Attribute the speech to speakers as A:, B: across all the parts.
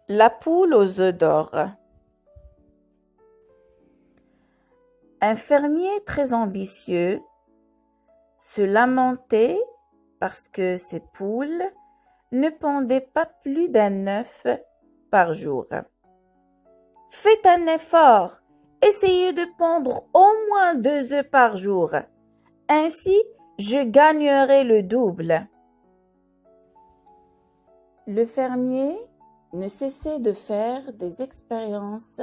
A: La poule aux œufs d'or. Un fermier très ambitieux se lamentait parce que ses poules ne pondaient pas plus d'un œuf par jour. Faites un effort, essayez de pondre au moins 2 œufs par jour. Ainsi, je gagnerai le double. Le fermier ne cessait de faire des expériences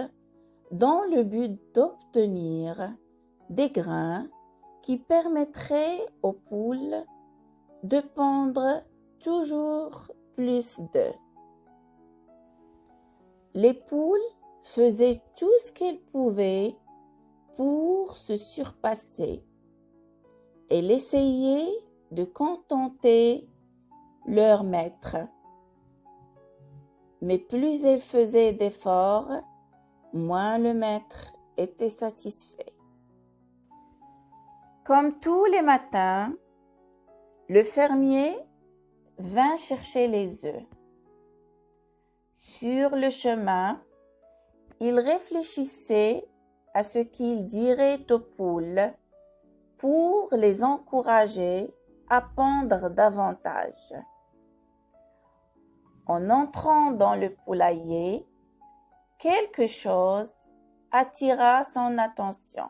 A: dans le but d'obtenir des grains qui permettraient aux poules de pondre toujours plus d'œufs. Les poules faisaient tout ce qu'elles pouvaient pour se surpasser. Elles essayaient de contenter leur maître. Mais plus elles faisaient d'efforts, moins le maître était satisfait. Comme tous les matins, le fermier vint chercher les œufs. Sur le chemin, il réfléchissait à ce qu'il dirait aux poules pour les encourager à pondre davantage. En entrant dans le poulailler, quelque chose attira son attention.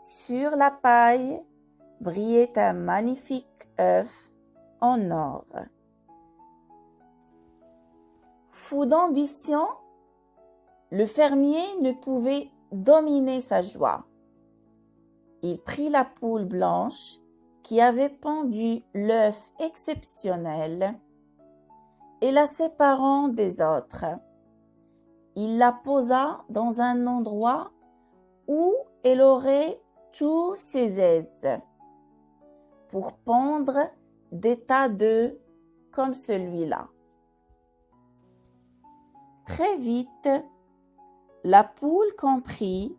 A: Sur la paille brillait un magnifique œuf en or. Fou d'ambition, le fermier ne pouvait dominer sa joie. Il prit la poule blanche qui avait pondu l'œuf exceptionnel et la séparant des autres. Il la posa dans un endroit où elle aurait tous ses aises pour pondre des tas d'œufs comme celui-là. Très vite, la poule comprit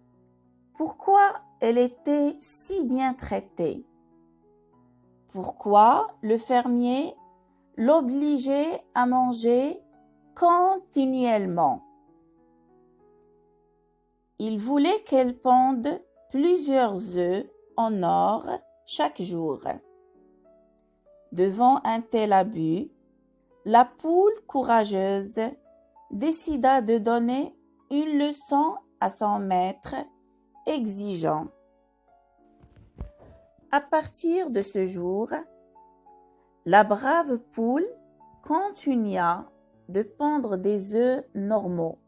A: pourquoi elle était si bien traitée, pourquoi le fermier l'obligeait à manger continuellement. Il voulait qu'elle ponde plusieurs œufs en or chaque jour. Devant un tel abus, la poule courageuse décida de donner une leçon à son maître exigeant. À partir de ce jour, la brave poule continua de pondre des œufs normaux.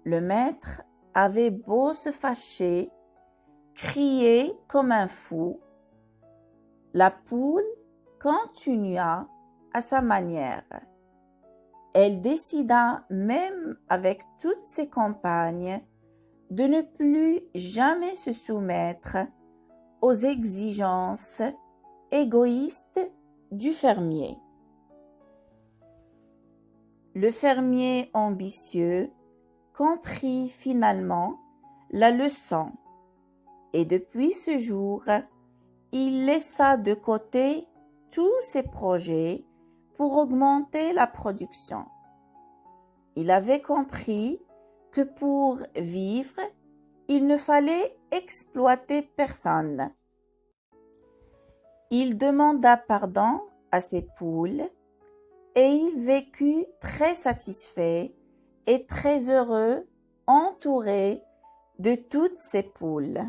A: Le maître avait beau se fâcher, crier comme un fou, la poule continua à sa manière. Elle décida, même avec toutes ses compagnes, de ne plus jamais se soumettre aux exigences égoïstes du fermier. Le fermier ambitieux comprit finalement la leçon et depuis ce jour, il laissa de côté tous ses projets pour augmenter la production. Il avait compris que pour vivre, il ne fallait exploiter personne. Il demanda pardon à ses poules et il vécut très satisfait et très heureux, entouré de toutes ses poules.